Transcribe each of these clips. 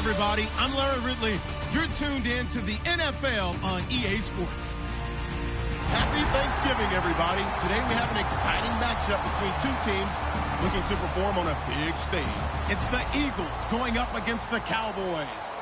everybody. I'm Larry Ridley. You're tuned in to the NFL on EA Sports. Happy Thanksgiving, everybody. Today we have an exciting matchup between two teams looking to perform on a big stage. It's the Eagles going up against the Cowboys.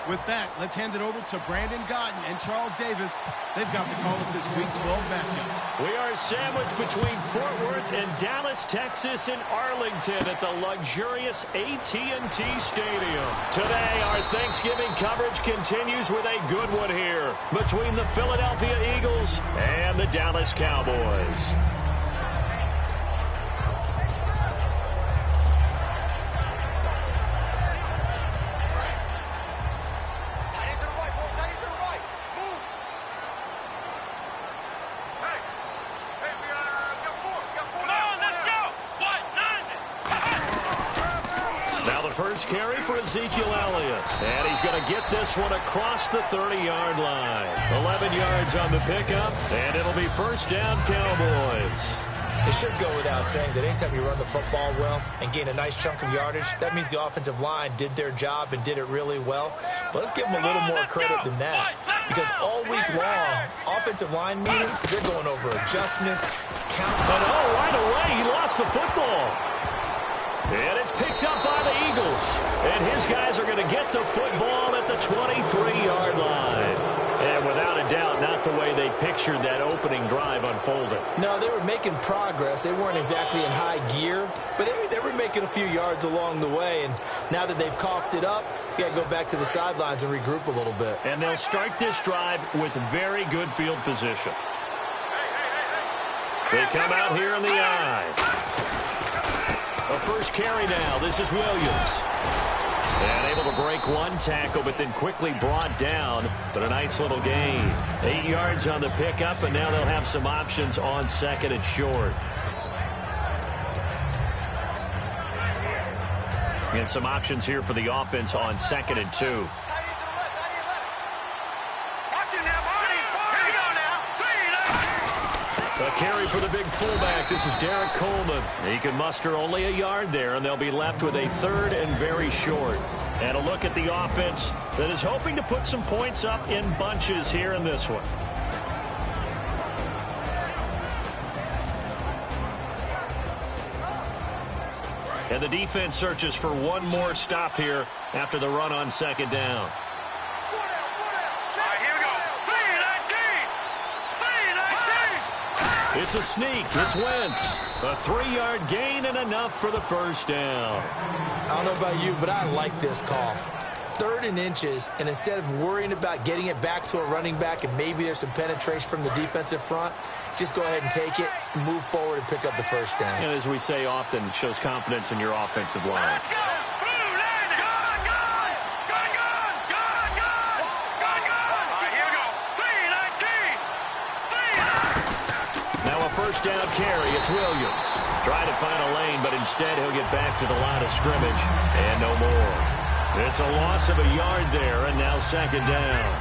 With that, let's hand it over to Brandon Godden and Charles Davis. They've got the call of this Week 12 matchup. We are sandwiched between Fort Worth and Dallas, Texas, and Arlington at the luxurious AT&T Stadium. Today, our Thanksgiving coverage continues with a good one here between the Philadelphia Eagles and the Dallas Cowboys. First carry for Ezekiel Elliott. And he's going to get this one across the 30-yard line. 11 yards on the pickup, and it'll be first down Cowboys. It should go without saying that anytime you run the football well and gain a nice chunk of yardage, that means the offensive line did their job and did it really well. But let's give them a little more credit than that, because all week long, offensive line meetings, they're going over adjustments, count. And right away, he lost the football. And it's picked up by the Eagles. And his guys are going to get the football at the 23-yard line. And without a doubt, not the way they pictured that opening drive unfolding. No, they were making progress. They weren't exactly in high gear, but they were making a few yards along the way. And now that they've coughed it up, you got to go back to the sidelines and regroup a little bit. And they'll start this drive with very good field position. They come out here in the eye. A first carry now. This is Williams. And able to break one tackle, but then quickly brought down. But a nice little gain. 8 yards on the pickup, and now they'll have some options on second and short. And some options here for the offense on second and 2. A carry for the big fullback. This is Derek Coleman. He can muster only a yard there, and they'll be left with a third and very short. And a look at the offense that is hoping to put some points up in bunches here in this one. And the defense searches for one more stop here after the run on second down. It's a sneak. It's Wentz. A 3-yard gain and enough for the first down. I don't know about you, but I like this call. 3rd and inches, and instead of worrying about getting it back to a running back and maybe there's some penetration from the defensive front, just go ahead and take it, move forward, and pick up the first down. And as we say often, it shows confidence in your offensive line. Let's go! First down carry, it's Williams. Trying to find a lane, but instead he'll get back to the line of scrimmage and no more. It's a loss of a yard there, and now second down.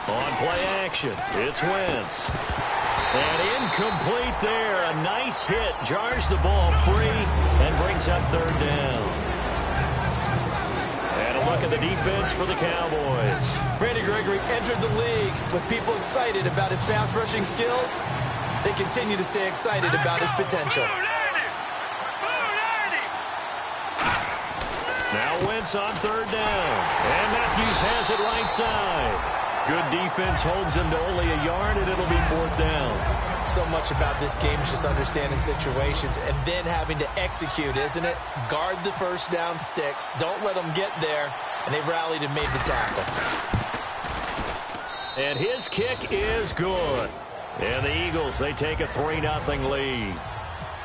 On play action, it's Wentz. And incomplete there. A nice hit. Jars the ball free and brings up third down. And a look at the defense for the Cowboys. Randy Gregory entered the league with people excited about his pass rushing skills. They continue to stay excited about his potential. Now Wentz on third down. And Matthews has it right side. Good defense holds him to only a yard, and it'll be fourth down. So much about this game is just understanding situations and then having to execute, isn't it? Guard the first down sticks. Don't let them get there. And they rallied and made the tackle. And his kick is good. And the Eagles, they take a 3-0 lead.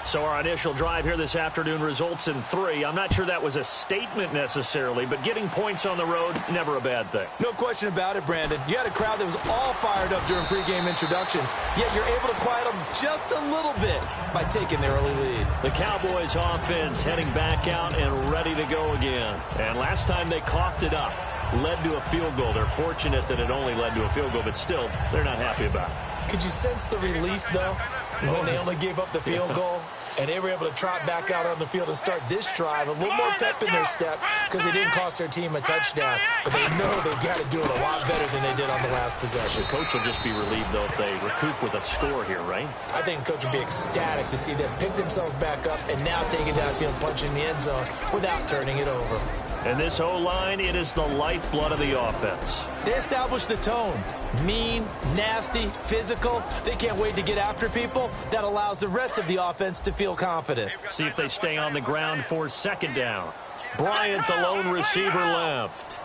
So our initial drive here this afternoon results in 3. I'm not sure that was a statement necessarily, but getting points on the road, never a bad thing. No question about it, Brandon. You had a crowd that was all fired up during pregame introductions, yet you're able to quiet them just a little bit by taking the early lead. The Cowboys offense heading back out and ready to go again. And last time they coughed it up, led to a field goal. They're fortunate that it only led to a field goal, but still, they're not happy about it. Could you sense the relief, though, when they only gave up the field goal? And they were able to trot back out on the field and start this drive. A little more pep in their step because they didn't cost their team a touchdown. But they know they've got to do it a lot better than they did on the last possession. The coach will just be relieved, though, if they recoup with a score here, right? I think the coach will be ecstatic to see them pick themselves back up and now take it downfield and punch in the end zone without turning it over. And this O-line, it is the lifeblood of the offense. They establish the tone. Mean, nasty, physical. They can't wait to get after people. That allows the rest of the offense to feel confident. See if they stay on the ground for second down. Bryant, the lone receiver, left.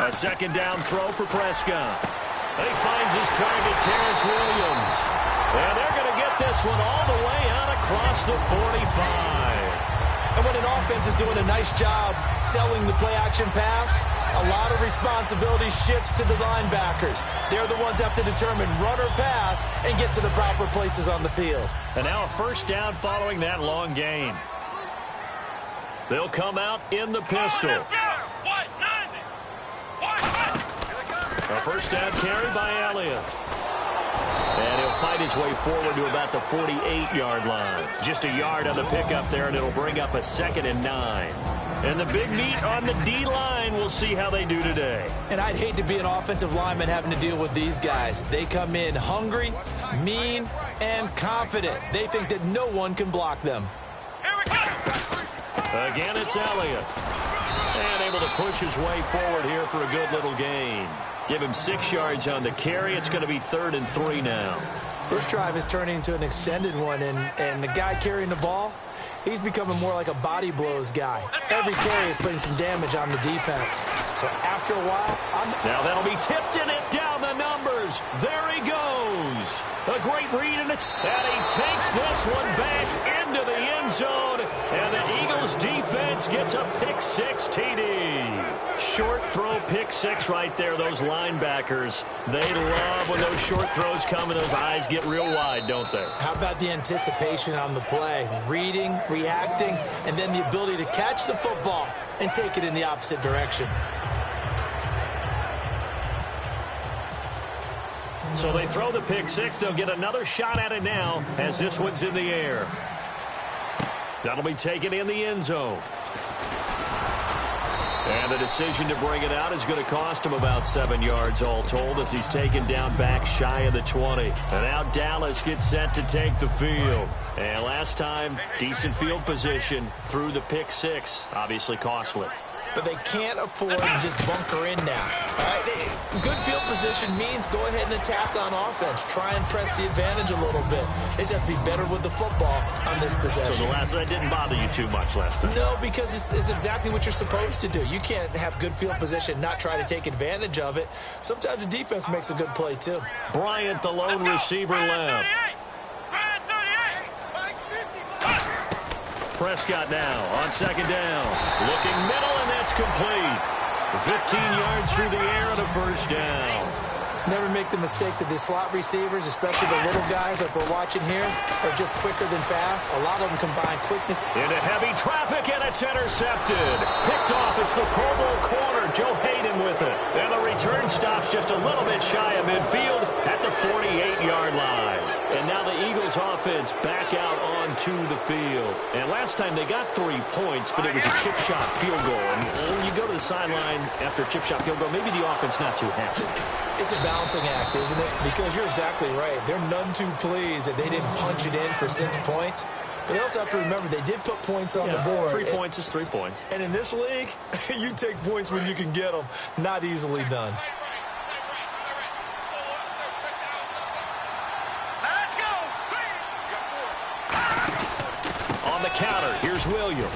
A second down throw for Prescott. He finds his target, Terrence Williams. And they're going to get this one all the way out across the 45. And when an offense is doing a nice job selling the play-action pass, a lot of responsibility shifts to the linebackers. They're the ones that have to determine run or pass and get to the proper places on the field. And now a first down following that long gain. They'll come out in the pistol. A first down carry by Elliott. And he'll fight his way forward to about the 48-yard line. Just a yard on the pickup there, and it'll bring up a 2nd and 9. And the big meat on the D-line, we'll see how they do today. And I'd hate to be an offensive lineman having to deal with these guys. They come in hungry, mean, and confident. They think that no one can block them. Again, it's Elliott. And able to push his way forward here for a good little gain. Give him 6 yards on the carry. It's going to be 3rd and 3 now. This drive is turning into an extended one, and the guy carrying the ball, he's becoming more like a body blows guy. Every carry is putting some damage on the defense. So after a while, now that'll be tipped in it down the numbers. There he goes. A great read, and he takes this one back into the end zone, and the Eagles defense gets a pick-6 TD. Short throw pick-6 right there. Those linebackers, they love when those short throws come and those eyes get real wide, don't they? How about the anticipation on the play? Reading, reacting, and then the ability to catch the football and take it in the opposite direction. So they throw the pick-6. They'll get another shot at it now as this one's in the air. That'll be taken in the end zone. And the decision to bring it out is going to cost him about 7 yards all told as he's taken down back shy of the 20. And now Dallas gets set to take the field. And last time, decent field position through the pick-6. Obviously costly. But they can't afford to just bunker in now. All right? Good field position means go ahead and attack on offense. Try and press the advantage a little bit. They just have to be better with the football on this possession. So that didn't bother you too much last time? No, because it's exactly what you're supposed to do. You can't have good field position, not try to take advantage of it. Sometimes the defense makes a good play, too. Bryant, the lone receiver, left. Prescott now on second down. Looking middle, and that's complete. 15 yards through the air and a first down. Never make the mistake that the slot receivers, especially the little guys like we're watching here, are just quicker than fast. A lot of them combine quickness. Into heavy traffic, and it's intercepted. Picked off. It's the Pro Bowl corner, Joe Hayden with it. And the return stops just a little bit shy of midfield at the 48-yard line. And now the Eagles offense back out onto the field. And last time they got 3 points, but it was a chip shot field goal. And when you go to the sideline after a chip shot field goal, maybe the offense not too happy. It's a balancing act, isn't it? Because you're exactly right. They're none too pleased that they didn't punch it in for 6 points. But they also have to remember they did put points on the board. 3 points is 3 points. And in this league, you take points when you can get them. Not easily done. On the counter, here's Williams.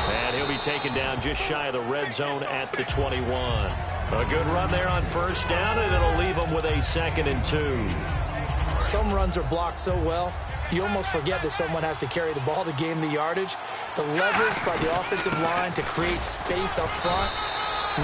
And he'll be taken down just shy of the red zone at the 21. A good run there on first down, and it'll leave them with a 2nd and 2. Some runs are blocked so well, you almost forget that someone has to carry the ball to gain the yardage. The leverage by the offensive line to create space up front,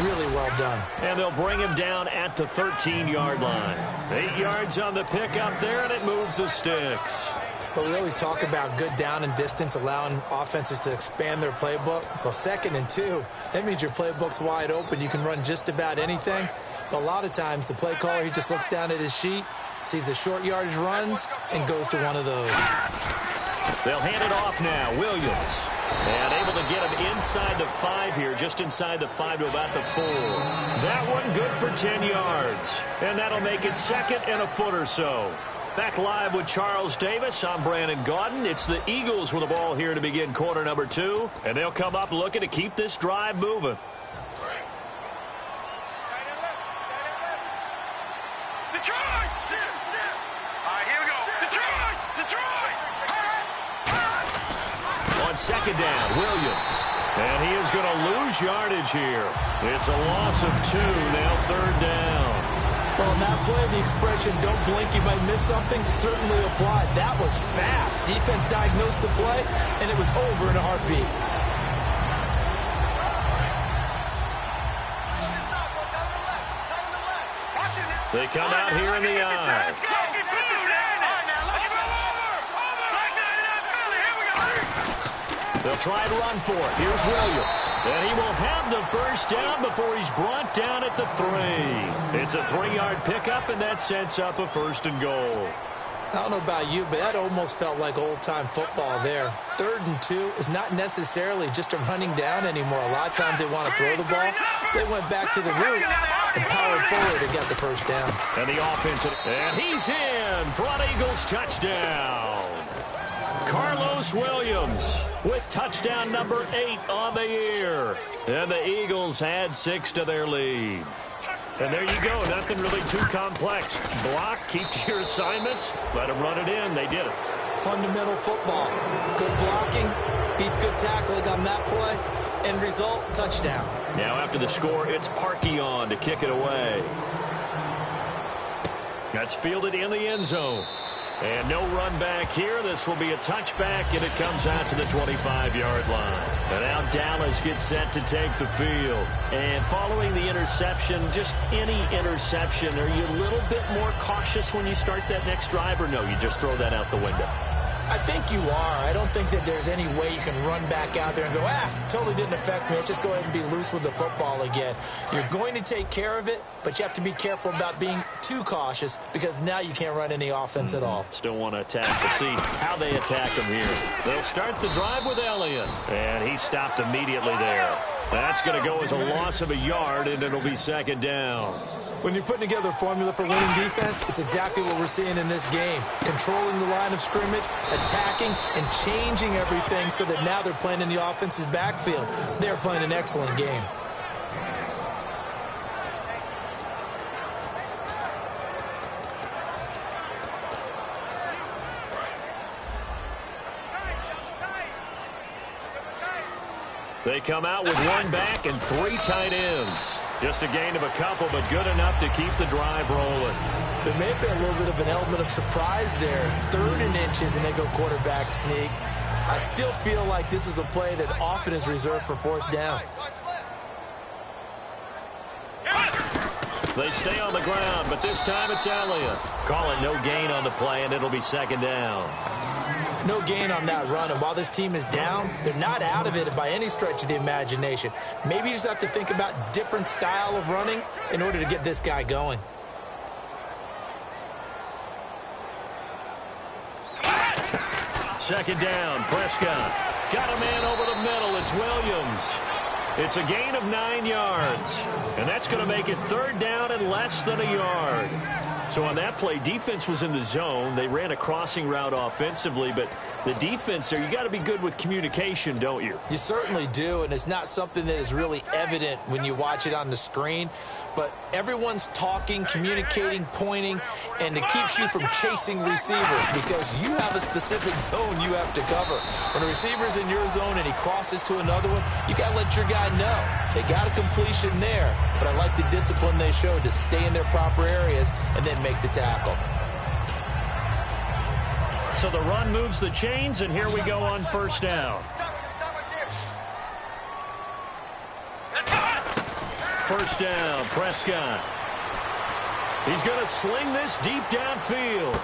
really well done. And they'll bring him down at the 13-yard line. 8 yards on the pickup there, and it moves the sticks. But we always talk about good down and distance, allowing offenses to expand their playbook. Well, 2nd and 2, that means your playbook's wide open. You can run just about anything. But a lot of times, the play caller, he just looks down at his sheet, sees the short yardage runs, and goes to one of those. They'll hand it off now. Williams. And able to get him inside the 5 here, just inside the 5 to about the 4. That one good for 10 yards. And that'll make it 2nd and a foot or so. Back live with Charles Davis. I'm Brandon Gaudin. It's the Eagles with the ball here to begin quarter number 2. And they'll come up looking to keep this drive moving. Detroit! All right, here we go. Detroit! Detroit! On 2nd down, Williams. And he is going to lose yardage here. It's a loss of 2, now 3rd down. Well, in that play, the expression, don't blink, you might miss something, certainly applied. That was fast. Defense diagnosed the play, and it was over in a heartbeat. They come out here in the eye. They'll try to run for it. Here's Williams. And he will have the first down before he's brought down at the 3. It's a 3-yard pickup, and that sets up a 1st and goal. I don't know about you, but that almost felt like old-time football there. 3rd and 2 is not necessarily just a running down anymore. A lot of times they want to throw the ball. They went back to the roots and powered forward to get the first down. And the offense, and he's in for an Eagles touchdown. Carlos Williams with touchdown number 8 on the year. And the Eagles add 6 to their lead. And there you go. Nothing really too complex. Block, keep to your assignments, let them run it in. They did it. Fundamental football. Good blocking, beats good tackling on that play. End result, touchdown. Now after the score, it's Parkey on to kick it away. That's fielded in the end zone. And no run back here. This will be a touchback, and it comes out to the 25-yard line. And now Dallas gets set to take the field. And following the interception, just any interception, are you a little bit more cautious when you start that next drive, or no, you just throw that out the window? I think you are. I don't think that there's any way you can run back out there and go, totally didn't affect me. Let's just go ahead and be loose with the football again. You're going to take care of it, but you have to be careful about being too cautious because now you can't run any offense at all. Still want to attack. We'll see how they attack him here. They'll start the drive with Elliott, and he stopped immediately there. That's going to go as a loss of a yard, and it'll be 2nd down. When you're putting together a formula for winning defense, it's exactly what we're seeing in this game. Controlling the line of scrimmage, attacking, and changing everything so that now they're playing in the offense's backfield. They're playing an excellent game. They come out with 1 back and 3 tight ends. Just a gain of a couple, but good enough to keep the drive rolling. There may have been a little bit of an element of surprise there. 3rd and inches, and they go quarterback sneak. I still feel like this is a play that often is reserved for 4th down. They stay on the ground, but this time it's Elliott. Call it no gain on the play, and it'll be 2nd down. No gain on that run, and while this team is down, they're not out of it by any stretch of the imagination. Maybe you just have to think about different style of running in order to get this guy going. Second down, Prescott. Got a man over the middle. It's Williams. It's a gain of 9 yards, and that's going to make it 3rd down and less than a yard. So on that play, defense was in the zone. They ran a crossing route offensively, but the defense there, you got to be good with communication, don't you? You certainly do, and it's not something that is really evident when you watch it on the screen. But everyone's talking, communicating, pointing, and it keeps you from chasing receivers because you have a specific zone you have to cover. When a receiver's in your zone and he crosses to another one, you got to let your guy know. They got a completion there, but I like the discipline they showed to stay in their proper areas and then make the tackle. So the run moves the chains, and here we go on first down. First down, Prescott. He's going to sling this deep downfield.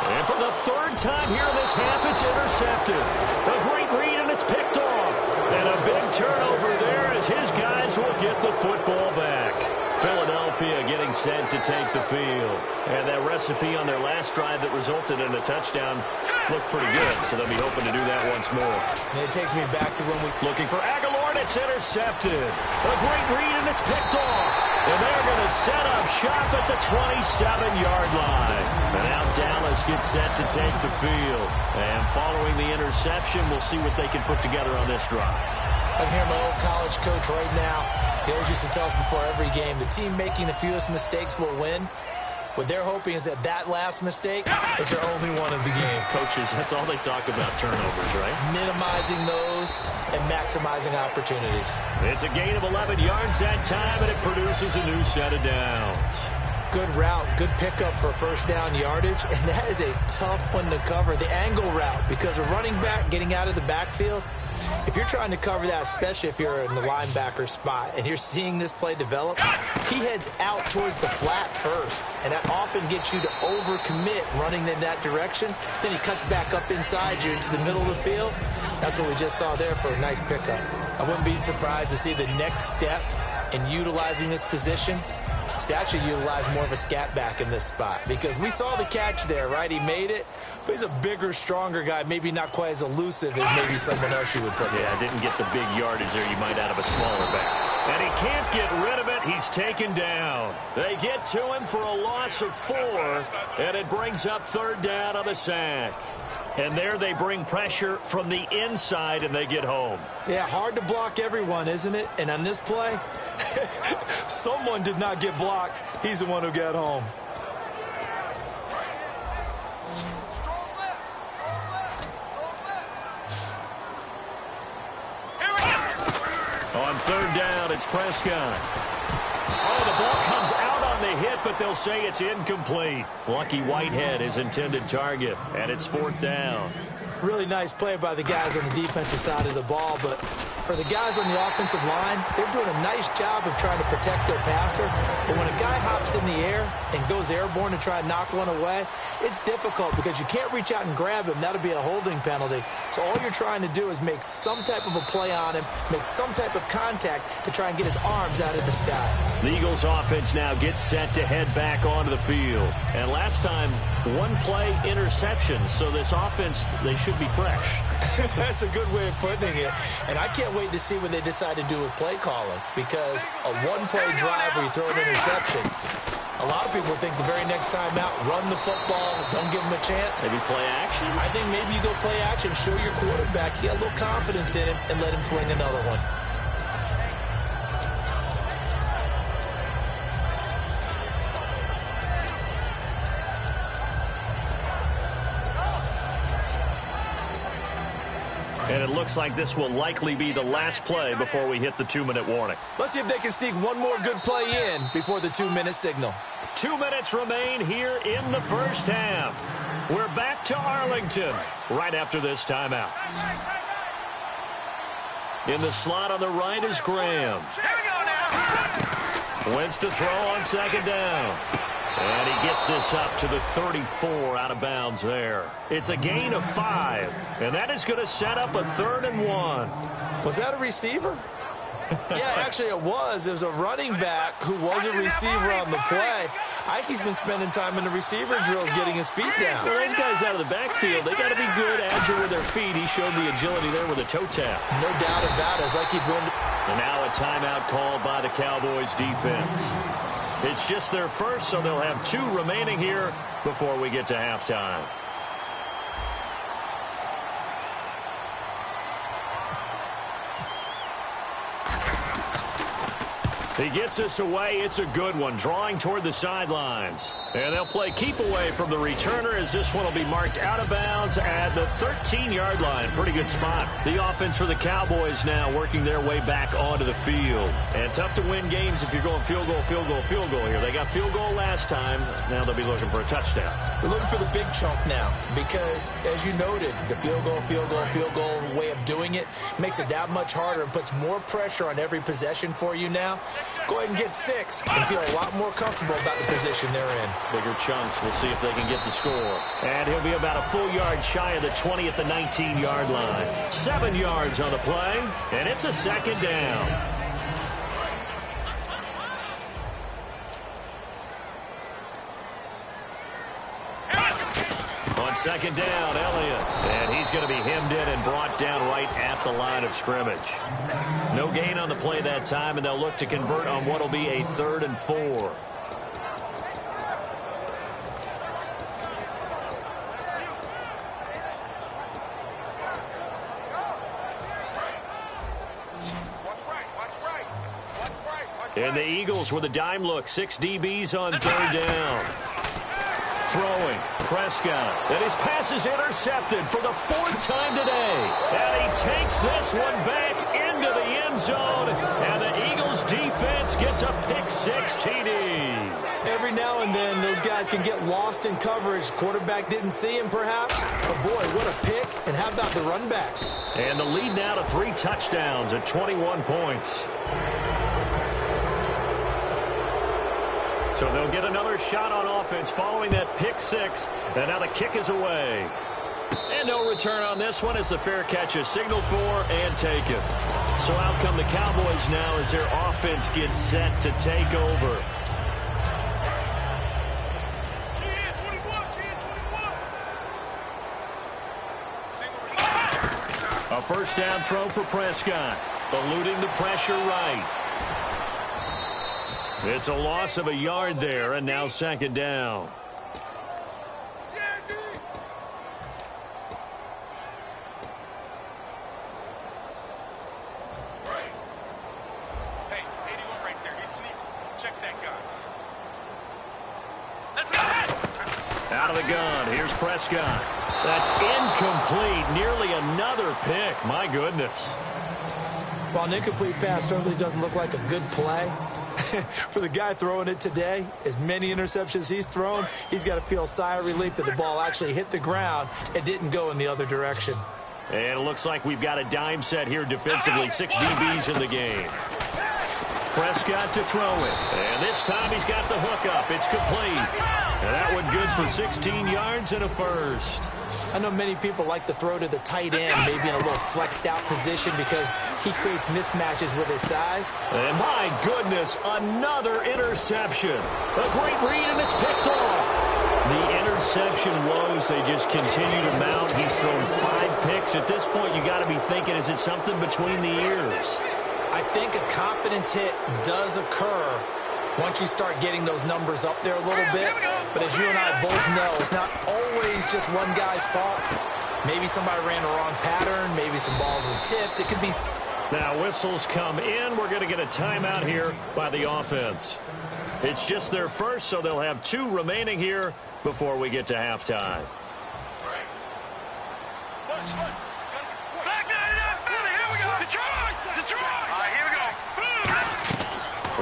And for the third time here in this half, it's intercepted. A great read, and it's picked off. And a big turnover there as his guys will get the football back. Philadelphia getting set to take the field. And that recipe on their last drive that resulted in a touchdown looked pretty good, so they'll be hoping to do that once more. And it takes me back to when we... Looking for Aguilar, and it's intercepted. A great read, and it's picked off. And they're going to set up shop at the 27-yard line. And now Dallas gets set to take the field. And following the interception, we'll see what they can put together on this drive. I can hear my old college coach right now. He always used to tell us before every game, the team making the fewest mistakes will win. What they're hoping is that last mistake is their only one of the game. Coaches, that's all they talk about, turnovers, right? Minimizing those and maximizing opportunities. It's a gain of 11 yards that time, and it produces a new set of downs. Good route, good pickup for first down yardage, and that is a tough one to cover. The angle route, because a running back getting out of the backfield, if you're trying to cover that, especially if you're in the linebacker spot and you're seeing this play develop, he heads out towards the flat first, and that often gets you to overcommit running in that direction. Then he cuts back up inside you into the middle of the field. That's what we just saw there for a nice pickup. I wouldn't be surprised to see the next step in utilizing this position is to actually utilize more of a scat back in this spot, because we saw the catch there, right? He made it, but he's a bigger, stronger guy, maybe not quite as elusive as maybe someone else you would put there. Yeah, didn't get the big yardage there you might out of a smaller back. And he can't get rid of it. He's taken down. They get to him for a loss of 4, and it brings up third down on the sack. And there they bring pressure from the inside, and they get home. Yeah, hard to block everyone, isn't it? And on this play, someone did not get blocked. He's the one who got home. On third down, it's Prescott. Oh, the ball comes out on the hit, but they'll say it's incomplete. Lucky Whitehead, his intended target, and it's fourth down. Really nice play by the guys on the defensive side of the ball, but for the guys on the offensive line, they're doing a nice job of trying to protect their passer. But when a guy hops in the air and goes airborne to try and knock one away, it's difficult because you can't reach out and grab him. That'll be a holding penalty. So all you're trying to do is make some type of a play on him, make some type of contact to try and get his arms out of the sky. The Eagles offense now gets set to head back onto the field. And last time, one play interception. So this offense, they should be fresh. That's a good way of putting it. And I can't wait to see what they decide to do with play calling, because a one-play drive where you throw an interception, a lot of people think the very next time out, run the football, don't give them a chance. Maybe play action? I think maybe you go play action, show your quarterback, you got a little confidence in him, and let him fling another one. And it looks like this will likely be the last play before we hit the 2-minute warning. Let's see if they can sneak one more good play in before the 2-minute signal. 2 minutes remain here in the first half. We're back to Arlington right after this timeout. In the slot on the right is Graham. Wentz to throw on second down. And he gets this up to the 34 out of bounds there. It's a gain of 5. And that is going to set up a 3rd and 1. Was that a receiver? Yeah, actually it was. It was a running back who was a receiver on the play. I think he's been spending time in the receiver drills getting his feet down. Well, those guys out of the backfield, they got to be good, agile with their feet. He showed the agility there with a toe tap. No doubt about it. It's like he'd win. And now a timeout called by the Cowboys defense. It's just their first, so they'll have 2 remaining here before we get to halftime. He gets us away. It's a good one, drawing toward the sidelines. And they'll play keep away from the returner, as this one will be marked out of bounds at the 13-yard line. Pretty good spot. The offense for the Cowboys now working their way back onto the field. And tough to win games if you're going field goal, field goal, field goal here. They got field goal last time. Now they'll be looking for a touchdown. We're looking for the big chunk now because, as you noted, the field goal way of doing it makes it that much harder and puts more pressure on every possession for you now. Go ahead and get 6 and feel a lot more comfortable about the position they're in. Bigger chunks. We'll see if they can get the score. And he'll be about a full yard shy of the 20 at the 19-yard line. 7 yards on the play, and it's a second down. On second down, Elliott. And he's going to be hemmed in and brought down right at the line of scrimmage. No gain on the play that time, and they'll look to convert on what will be a 3rd and 4. And the Eagles with a dime look. 6 DBs on 3rd down. Throwing, Prescott, and his pass is intercepted for the 4th time today. And he takes this one back into the end zone, and the Eagles defense gets a pick-6 TD. Every now and then, those guys can get lost in coverage. Quarterback didn't see him, perhaps. But, boy, what a pick. And how about the run back? And the lead now to 3 touchdowns at 21 points. So they'll get another shot on offense following that pick-6. And now the kick is away. And no return on this one as the fair catch is signaled for and taken. So out come the Cowboys now as their offense gets set to take over. A first down throw for Prescott. Eluding the pressure right. It's a loss of a yard there, and now second down. Hey, 81 right there. He's sneaky. Check that guy. Out of the gun, here's Prescott. That's incomplete. Nearly another pick. My goodness. While an incomplete pass certainly doesn't look like a good play, for the guy throwing it today, as many interceptions he's thrown, he's got to feel a sigh of relief that the ball actually hit the ground and didn't go in the other direction. And it looks like we've got a dime set here defensively. 6 DBs in the game. Prescott to throw it. And this time he's got the hook up. It's complete. And that one good for 16 yards and a first. I know many people like to throw to the tight end, maybe in a little flexed out position because he creates mismatches with his size. And my goodness, another interception. A great read, and it's picked off. The interception woes, they just continue to mount. He's thrown 5 picks. At this point, you got to be thinking, is it something between the ears? I think a confidence hit does occur once you start getting those numbers up there a little bit. But as you and I both know, it's not always just one guy's fault. Maybe somebody ran a wrong pattern. Maybe some balls were tipped. It could be... Now whistles come in. We're going to get a timeout here by the offense. It's just their first, so they'll have 2 remaining here before we get to halftime.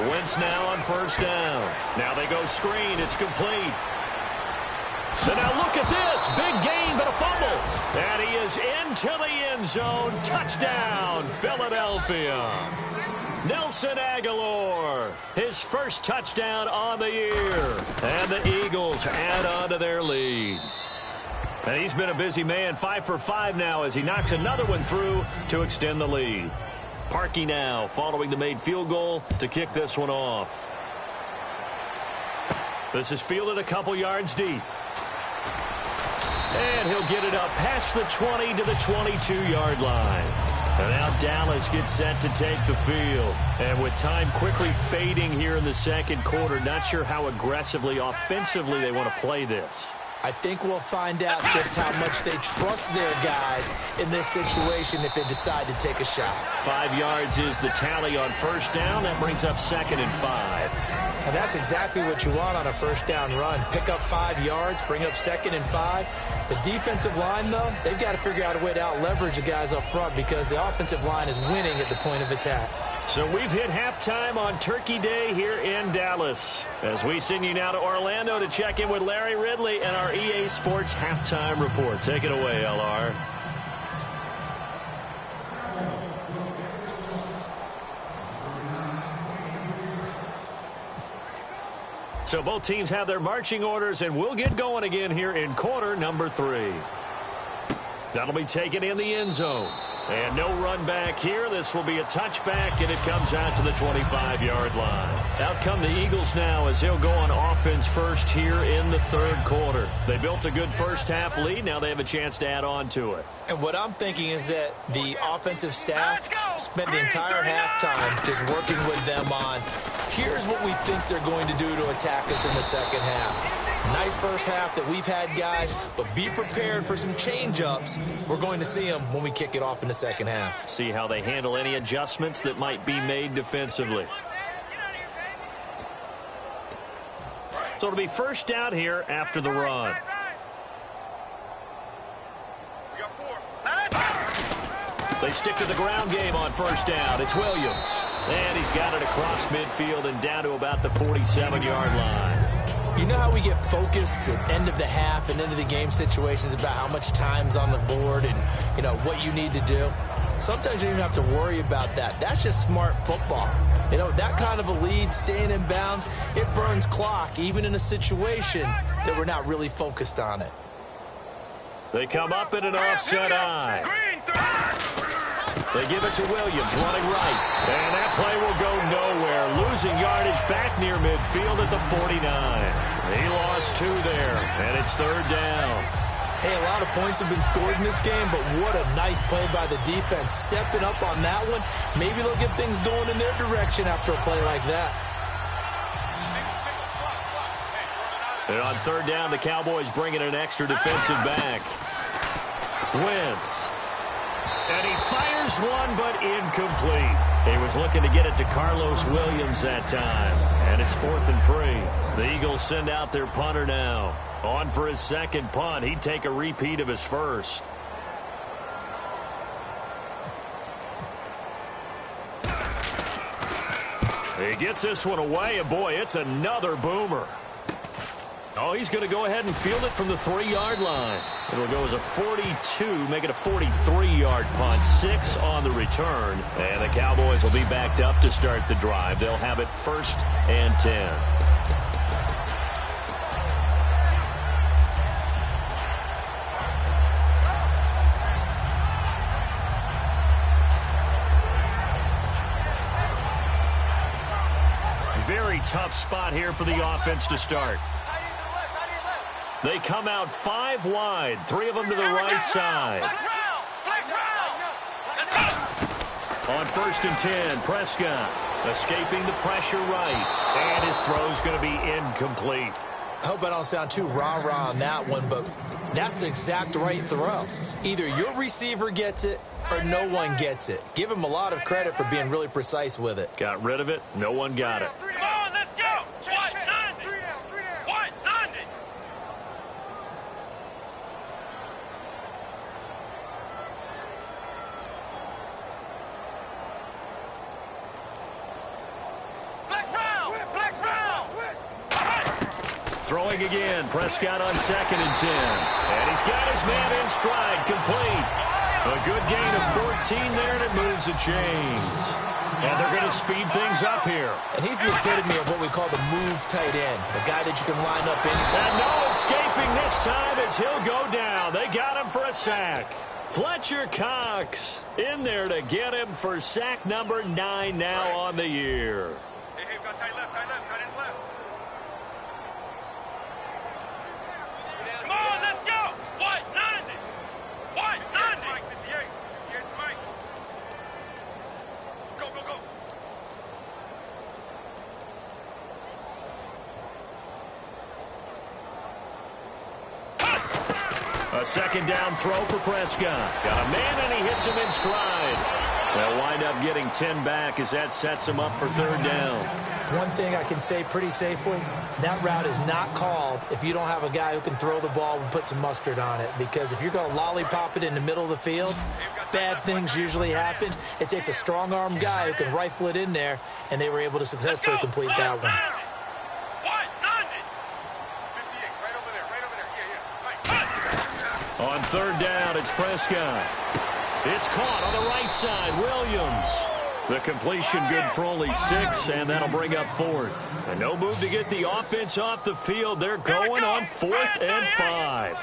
Wentz now on first down. Now they go screen. It's complete. And now look at this. Big gain, but a fumble. And he is into the end zone. Touchdown, Philadelphia. Nelson Aguilar, his first touchdown on the year. And the Eagles add on to their lead. And he's been a busy man. 5 for 5 now as he knocks another one through to extend the lead. Parkey now following the made field goal to kick this one off. This is fielded a couple yards deep. And he'll get it up past the 20 to the 22-yard line. And now Dallas gets set to take the field. And with time quickly fading here in the second quarter, not sure how aggressively, offensively they want to play this. I think we'll find out just how much they trust their guys in this situation if they decide to take a shot. 5 yards is the tally on first down. That brings up 2nd and 5. And that's exactly what you want on a first down run. Pick up 5 yards, bring up 2nd and 5. The defensive line, though, they've got to figure out a way to out-leverage the guys up front because the offensive line is winning at the point of attack. So we've hit halftime on Turkey Day here in Dallas. As we send you now to Orlando to check in with Larry Ridley and our EA Sports Halftime Report. Take it away, LR. So both teams have their marching orders, and we'll get going again here in quarter number 3. That'll be taken in the end zone. And no run back here. This will be a touchback, and it comes out to the 25-yard line. Out come the Eagles now as they'll go on offense first here in the 3rd quarter. They built a good first-half lead. Now they have a chance to add on to it. And what I'm thinking is that the offensive staff spent the entire halftime just working with them on, here's what we think they're going to do to attack us in the second half. Nice first half that we've had, guys, but be prepared for some change-ups. We're going to see them when we kick it off in the second half. See how they handle any adjustments that might be made defensively. So it'll be first down here after the run. They stick to the ground game on first down. It's Williams. And he's got it across midfield and down to about the 47-yard line. You know how we get focused at end of the half and into the game situations about how much time's on the board and, you know, what you need to do? Sometimes you don't even have to worry about that. That's just smart football. You know, that kind of a lead, staying in bounds, it burns clock, even in a situation that we're not really focused on it. They come up in an offset eye. They give it to Williams, running right. And that play will go nowhere. Losing yardage back near midfield at the 49. He lost 2 there, and it's 3rd down. Hey, a lot of points have been scored in this game, but what a nice play by the defense. Stepping up on that one, maybe they'll get things going in their direction after a play like that. And on 3rd down, the Cowboys bring in an extra defensive back. Wentz. And he fires one, but incomplete. He was looking to get it to Carlos Williams that time. And it's 4th and 3. The Eagles send out their punter now. On for his second punt. He'd take a repeat of his first. He gets this one away, and boy, it's another boomer. Oh, he's going to go ahead and field it from the 3-yard line. It'll go as a 42, make it a 43-yard punt, 6 on the return. And the Cowboys will be backed up to start the drive. They'll have it 1st and 10. Very tough spot here for the offense to start. They come out 5 wide, 3 of them to the right side. On 1st and 10, Prescott escaping the pressure right. And his throw's going to be incomplete. I hope I don't sound too rah-rah on that one, but that's the exact right throw. Either your receiver gets it or no one gets it. Give him a lot of credit for being really precise with it. Got rid of it. No one got it. Come on, let's go. 190. 190. Throwing again. Prescott on 2nd and 10. And he's got his man in stride, complete. A good gain of 14 there, and it moves the chains. And they're going to speed things up here. And he's the epitome of what we call the move tight end, the guy that you can line up anywhere. And no escaping this time as he'll go down. They got him for a sack. Fletcher Cox in there to get him for sack number 9 now on the year. Hey, we've got tight left, tight end left. Come on, let's go. 190. 190. Mike, 58. 58, Mike. Go, go, go. A 2nd down throw for Prescott. Got a man, and he hits him in stride. They'll wind up getting 10 back as that sets them up for third down. One thing I can say pretty safely, that route is not called if you don't have a guy who can throw the ball and put some mustard on it. Because if you're going to lollipop it in the middle of the field, bad things usually happen. It takes a strong-arm guy who can rifle it in there, and they were able to successfully complete that one. On third down, it's Prescott. It's caught on the right side. Williams. The completion good for only 6, and that'll bring up 4th. And no move to get the offense off the field. They're going on 4th and 5.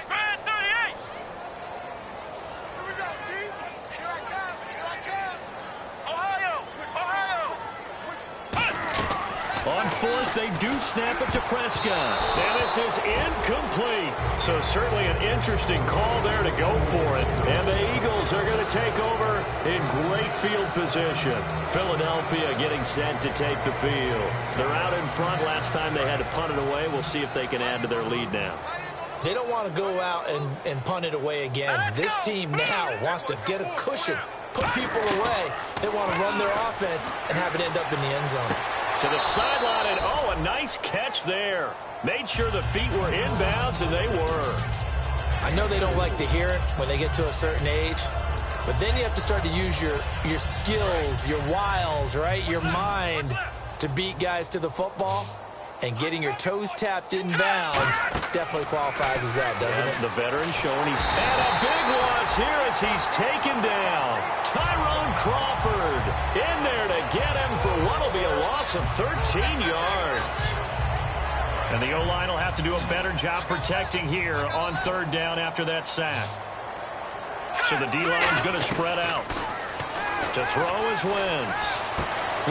On 4th, they do snap it to Prescott. And this is incomplete. So certainly an interesting call there to go for it. And the Eagles are going to take over in great field position. Philadelphia getting set to take the field. They're out in front. Last time they had to punt it away. We'll see if they can add to their lead now. They don't want to go out and punt it away again. This team now wants to get a cushion, put people away. They want to run their offense and have it end up in the end zone. To the sideline, and oh, a nice catch there. Made sure the feet were inbounds, and they were. I know they don't like to hear it when they get to a certain age, but then you have to start to use your skills, your wiles, right, your mind to beat guys to the football. And getting your toes tapped inbounds definitely qualifies as that, doesn't it? The veteran showing he's had a big loss here as he's taken down. Tyrone Crawford in there to get him for what will be a loss of 13 yards. And the O-line will have to do a better job protecting here on third down after that sack. So the D-line's going to spread out. To throw is Wentz.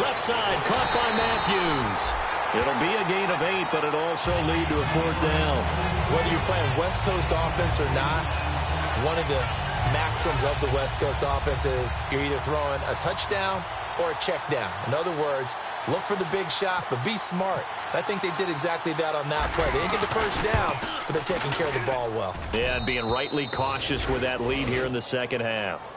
Left side caught by Matthews. It'll be a gain of 8, but it'll also lead to a 4th down. Whether you're playing West Coast offense or not, one of the maxims of the West Coast offense is you're either throwing a touchdown or a check down. In other words, look for the big shot, but be smart. I think they did exactly that on that play. They didn't get the first down, but they're taking care of the ball well. Yeah, and being rightly cautious with that lead here in the second half.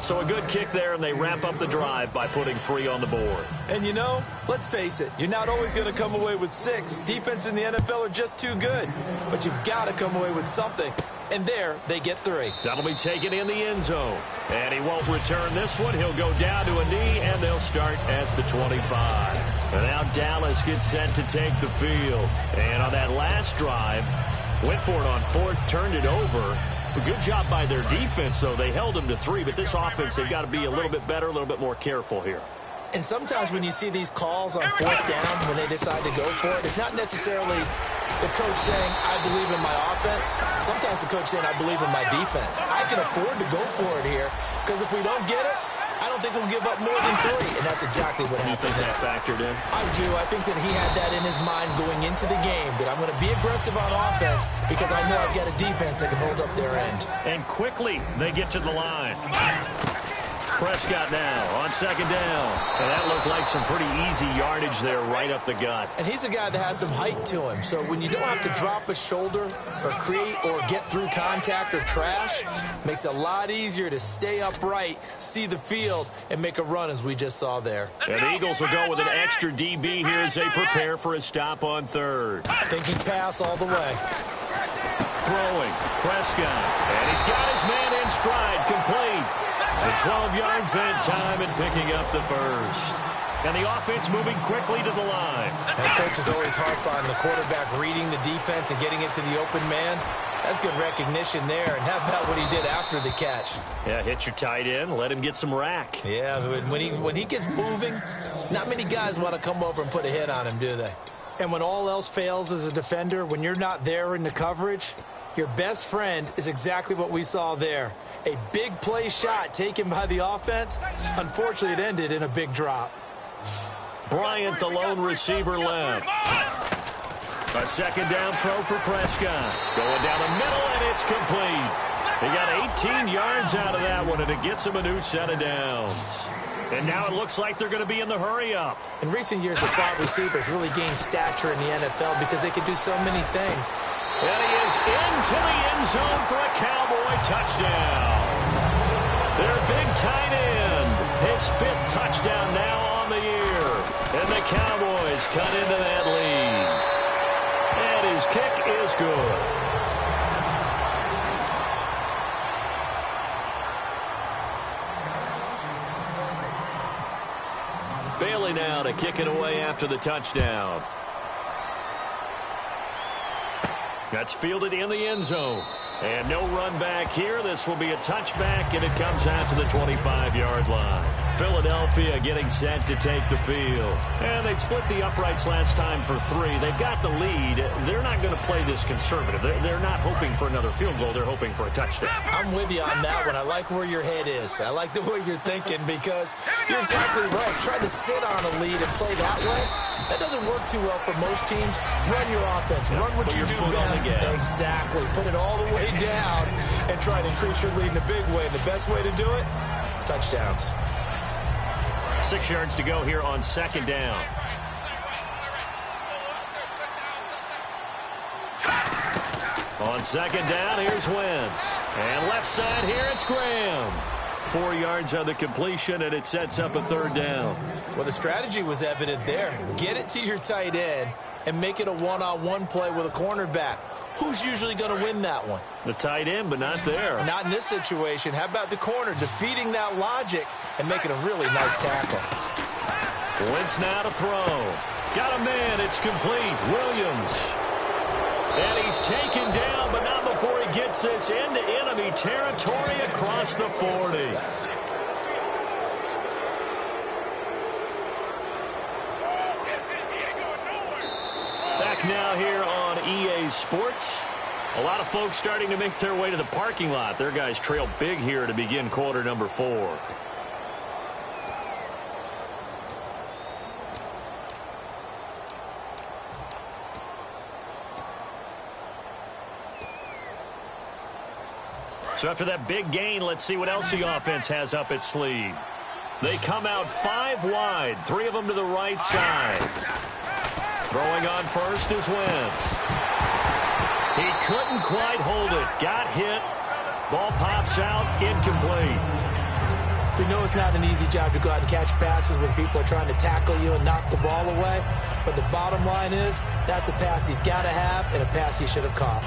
So a good kick there, and they wrap up the drive by putting 3 on the board. And, you know, let's face it, you're not always going to come away with 6. Defense in the NFL are just too good. But you've got to come away with something. And there, they get 3. That'll be taken in the end zone. And he won't return this one. He'll go down to a knee, and they'll start at the 25. And now Dallas gets set to take the field. And on that last drive, went for it on 4th, turned it over. A good job by their defense, though. They held them to 3, but this offense, they've got to be a little bit better, a little bit more careful here. And sometimes when you see these calls on 4th down, when they decide to go for it, it's not necessarily the coach saying, I believe in my offense. Sometimes the coach saying, I believe in my defense. I can afford to go for it here, because if we don't get it, I don't think we'll give up more than 3. And that's exactly what happened. You think that factored in? I do. I think that he had that in his mind going into the game, that I'm going to be aggressive on offense because I know I've got a defense that can hold up their end. And quickly, they get to the line. Prescott now on second down. And that looked like some pretty easy yardage there right up the gut. And he's a guy that has some height to him. So when you don't have to drop a shoulder or create or get through contact or trash, makes it a lot easier to stay upright, see the field, and make a run as we just saw there. And the Eagles will go with an extra DB here as they prepare for a stop on third. Thinking pass all the way. Throwing, Prescott. And he's got his man in stride, complete. The 12 yards that time and picking up the first. And the offense moving quickly to the line. That coach is always harp on the quarterback reading the defense and getting it to the open man. That's good recognition there. And how about what he did after the catch? Yeah, hit your tight end, let him get some rack. Yeah, when he gets moving, not many guys want to come over and put a hit on him, do they? And when all else fails as a defender, when you're not there in the coverage, your best friend is exactly what we saw there. A big play shot taken by the offense. Unfortunately, it ended in a big drop. Bryant, the lone receiver, left. A second down throw for Prescott. Going down the middle, and it's complete. He got 18 yards out of that one, and it gets him a new set of downs. And now it looks like they're going to be in the hurry-up. In recent years, the slot receivers really gained stature in the NFL because they can do so many things. And he is into the end zone for a Cowboy touchdown. Their big tight end his 5th touchdown now on the year. And the Cowboys cut into that lead. And his kick is good. Bailey now to kick it away after the touchdown. That's fielded in the end zone. And no run back here. This will be a touchback, and it comes out to the 25-yard line. Philadelphia getting set to take the field. And they split the uprights last time for 3. They've got the lead. They're not going to play this conservative. They're not hoping for another field goal. They're hoping for a touchdown. I'm with you on that one. I like where your head is. I like the way you're thinking because you're exactly right. Trying to sit on a lead and play that way, that doesn't work too well for most teams. Run your offense. Run what you do best. Exactly. Put it all the way down and try to increase your lead in a big way. And the best way to do it, touchdowns. 6 yards to go here on 2nd down. On 2nd down, here's Wentz. And left side here, it's Graham. 4 yards on the completion, and it sets up a 3rd down. Well, the strategy was evident there. Get it to your tight end and make it a one-on-one play with a cornerback. Who's usually going to win that one? The tight end, but not there. Not in this situation. How about the corner defeating that logic and making a really nice tackle? Wentz now to throw. Got a man. It's complete. Williams. And he's taken down, but not before he gets this into enemy territory across the 40. Back now here on EA Sports. A lot of folks starting to make their way to the parking lot. Their guys trail big here to begin quarter number 4. So after that big gain, let's see what else the offense has up its sleeve. They come out 5 wide, 3 of them to the right side. Throwing on first is Wentz. He couldn't quite hold it. Got hit. Ball pops out. Incomplete. We know it's not an easy job to go out and catch passes when people are trying to tackle you and knock the ball away. But the bottom line is, that's a pass he's got to have and a pass he should have caught.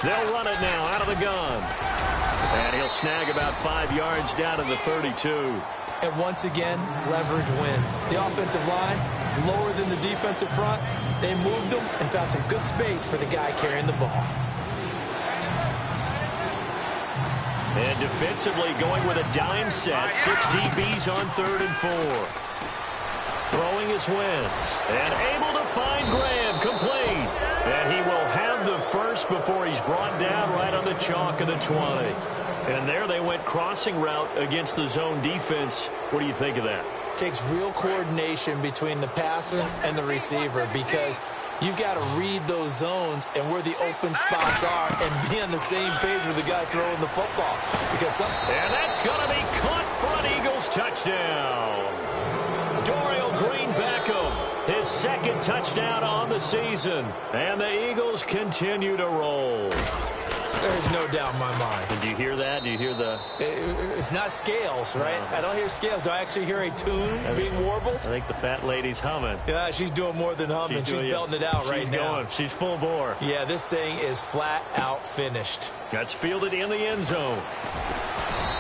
They'll run it now out of the gun. And he'll snag about 5 yards down to the 32. And once again, leverage wins. The offensive line, lower than the defensive front. They moved them and found some good space for the guy carrying the ball. And defensively going with a dime set. 6 DBs on 3rd and 4. Throwing is Wentz. And able to find Graham. Complete. And he will have the first before he's brought down right on the chalk of the 20. And there they went crossing route against the zone defense. What do you think of that? Takes real coordination between the passer and the receiver because you've got to read those zones and where the open spots are and be on the same page with the guy throwing the football. And that's going to be caught for an Eagles touchdown. Dorial Green-Beckham, his 2nd touchdown on the season. And the Eagles continue to roll. There's no doubt in my mind. And do you hear that? Do you hear the... It's not scales, right? I don't hear scales. Do I actually hear a tune being warbled? I think the fat lady's humming. Yeah, she's doing more than humming. She's belting it out right now. She's full bore. Yeah, this thing is flat out finished. That's fielded in the end zone.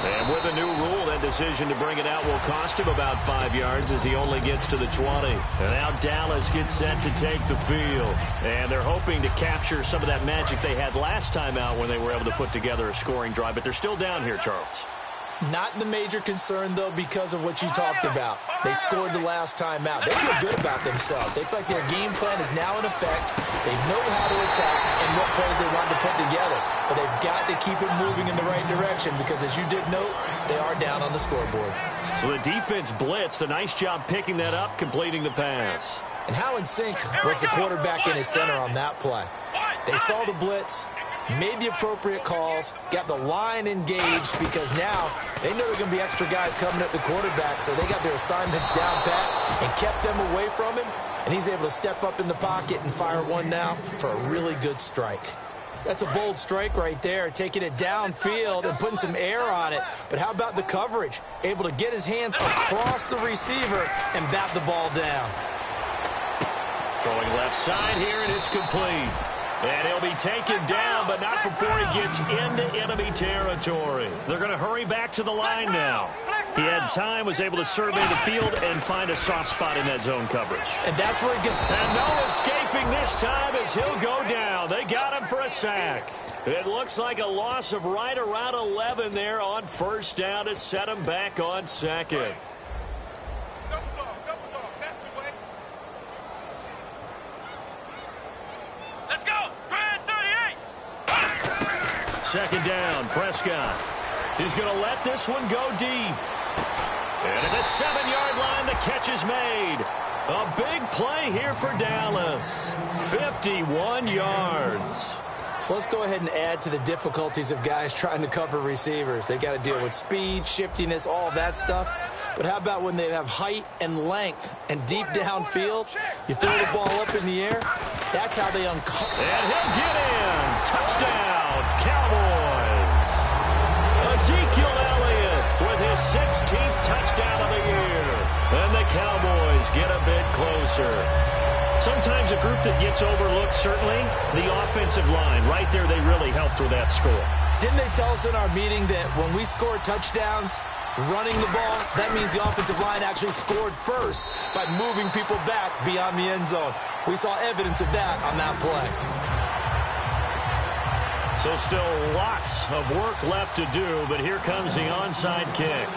And with a new rule, that decision to bring it out will cost him about 5 yards as he only gets to the 20. And now Dallas gets set to take the field. And they're hoping to capture some of that magic they had last time out when they were able to put together a scoring drive. But they're still down here, Charles. Not the major concern, though, because of what you talked about. They scored the last time out. They feel good about themselves. They feel like their game plan is now in effect. They know how to attack and what plays they want to put together. But they've got to keep it moving in the right direction because, as you did note, they are down on the scoreboard. So the defense blitzed. A nice job picking that up, completing the pass. And how in sync was the quarterback in his center on that play? They saw the blitz. made the appropriate calls, got the line engaged, because now they know there are going to be extra guys coming at the quarterback, so they got their assignments down pat and kept them away from him, and he's able to step up in the pocket and fire one now for a really good strike. That's a bold strike right there, taking it downfield and putting some air on it. But how about the coverage? Able to get his hands across the receiver and bat the ball down. Throwing left side here, and it's complete. And he'll be taken down, but not before he gets into enemy territory. They're going to hurry back to the line now. He had time, was able to survey the field and find a soft spot in that zone coverage. And that's where it gets... And no escaping this time as he'll go down. They got him for a sack. It looks like a loss of right around 11 there on first down to set him back on second. Second down, Prescott. He's going to let this one go deep. And at the 7-yard line, the catch is made. A big play here for Dallas. 51 yards. So let's go ahead and add to the difficulties of guys trying to cover receivers. They got to deal with speed, shiftiness, all that stuff. But how about when they have height and length and deep downfield? You throw the ball up in the air. That's how they uncover. And he'll get in. Touchdown, Cowboys. Ezekiel Elliott with his 16th touchdown of the year. And the Cowboys get a bit closer. Sometimes a group that gets overlooked, certainly, the offensive line. Right there, they really helped with that score. Didn't they tell us in our meeting that when we score touchdowns, running the ball, that means the offensive line actually scored first by moving people back beyond the end zone. We saw evidence of that on that play. So still lots of work left to do, but here comes the onside kick.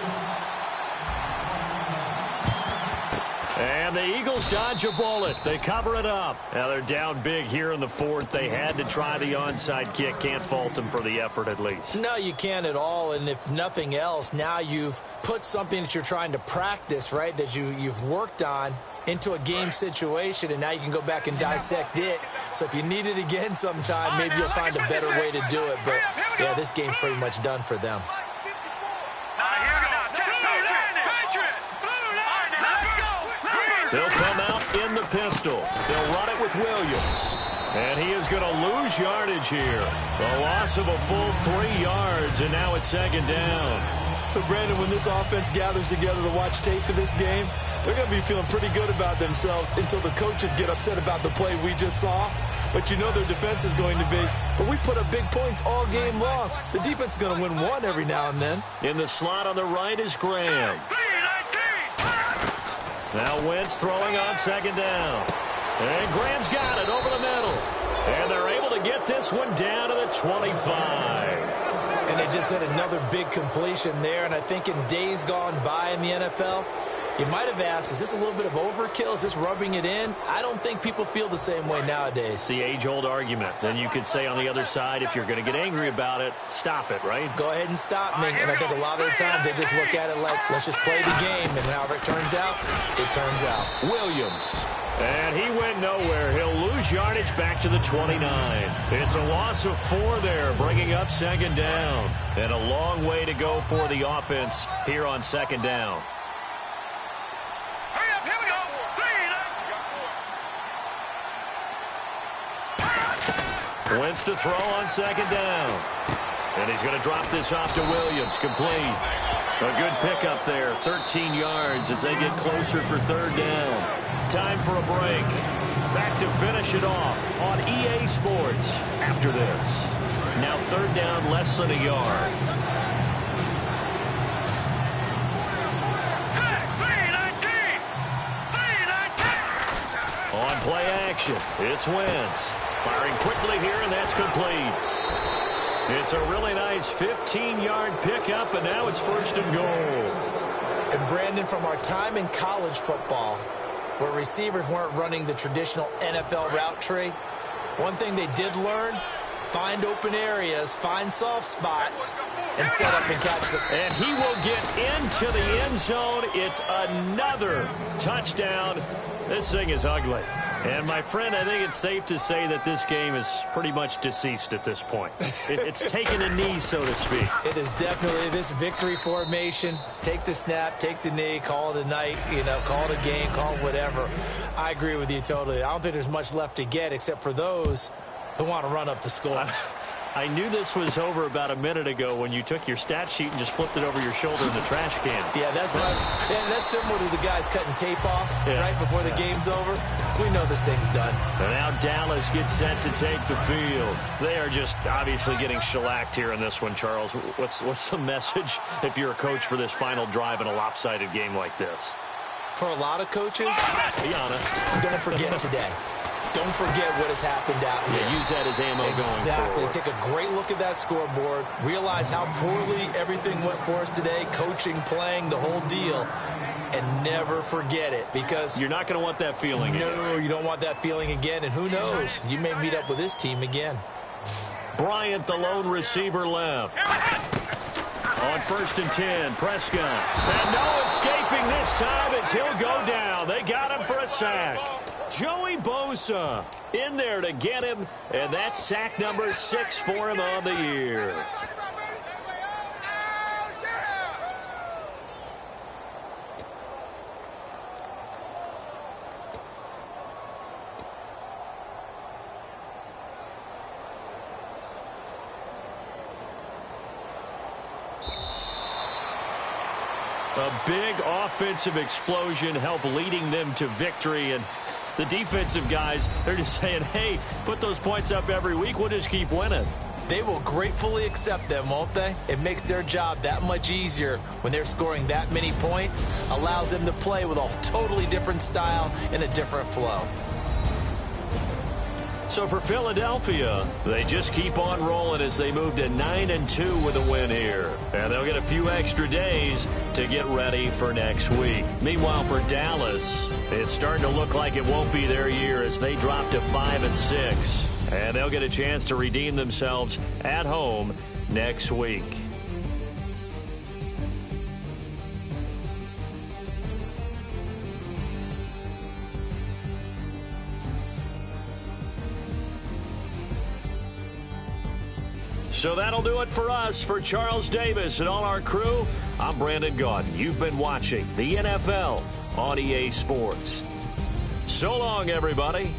And the Eagles dodge a bullet. They cover it up. Now they're down big here in the fourth. They had to try the onside kick. Can't fault them for the effort at least. No, you can't at all. And if nothing else, now you've put something that you're trying to practice, right, that you've worked on into a game situation, and now you can go back and dissect it. So if you need it again sometime, maybe you'll find a better way to do it. But, yeah, this game's pretty much done for them. They'll come out in the pistol. They'll run it with Williams. And he is going to lose yardage here. A loss of a full 3 yards, and now it's second down. So, Brandon, when this offense gathers together to watch tape for this game, they're going to be feeling pretty good about themselves until the coaches get upset about the play we just saw. But you know their defense is going to be. But we put up big points all game long. The defense is going to win one every now and then. In the slot on the right is Graham. Now Wentz throwing on second down. And Graham's got it over the middle. And they're able to get this one down to the 25. And they just had another big completion there. And I think in days gone by in the NFL, you might have asked, is this a little bit of overkill? Is this rubbing it in? I don't think people feel the same way nowadays. It's the age-old argument. Then you could say on the other side, if you're going to get angry about it, stop it, right? Go ahead and stop me. And I think a lot of the times they just look at it like, let's just play the game. And however it turns out, it turns out. Williams. And he went nowhere. He'll lose yardage back to the 29. It's a loss of 4 there, bringing up second down. And a long way to go for the offense here on second down. Wentz to throw on second down. And he's going to drop this off to Williams. Complete. A good pickup there. 13 yards as they get closer for third down. Time for a break. Back to finish it off on EA Sports after this. Now third down, less than a yard. On play action, it's Wentz. Firing quickly here, and that's complete. It's a really nice 15-yard pickup, and now it's first and goal. And, Brandon, from our time in college football, where receivers weren't running the traditional NFL route tree, one thing they did learn, find open areas, find soft spots, and set up and catch them. And he will get into the end zone. It's another touchdown. This thing is ugly. And, my friend, I think it's safe to say that this game is pretty much deceased at this point. It's taken a knee, so to speak. It is definitely this victory formation. Take the snap, take the knee, call it a night, call it a game, call it whatever. I agree with you totally. I don't think there's much left to get except for those who want to run up the score. I knew this was over about a minute ago when you took your stat sheet and just flipped it over your shoulder in the trash can. Yeah, that's similar to the guys cutting tape off right before the game's over. We know this thing's done. And now Dallas gets set to take the field. They are just obviously getting shellacked here in this one, Charles. What's the message if you're a coach for this final drive in a lopsided game like this? For a lot of coaches, be honest, don't forget today. Don't forget what has happened out here. Yeah, use that as ammo going forward. Exactly. Take a great look at that scoreboard. Realize how poorly everything went for us today. Coaching, playing, the whole deal. And never forget it, because you're not going to want that feeling again. No, you don't want that feeling again. And who knows? You may meet up with this team again. Bryant, the lone receiver, left. On 1st and 10, Prescott. And no escaping this time as he'll go down. They got him for a sack. Joey Bosa in there to get him, and that's sack number 6 for him on the year. A big offensive explosion helped leading them to victory, and the defensive guys, they're just saying, hey, put those points up every week. We'll just keep winning. They will gratefully accept them, won't they? It makes their job that much easier when they're scoring that many points. Allows them to play with a totally different style and a different flow. So for Philadelphia, they just keep on rolling as they move to 9-2 with a win here. And they'll get a few extra days to get ready for next week. Meanwhile, for Dallas, it's starting to look like it won't be their year as they drop to 5-6. And they'll get a chance to redeem themselves at home next week. So that'll do it for us. For Charles Davis and all our crew, I'm Brandon Gaudin. You've been watching the NFL on EA Sports. So long, everybody.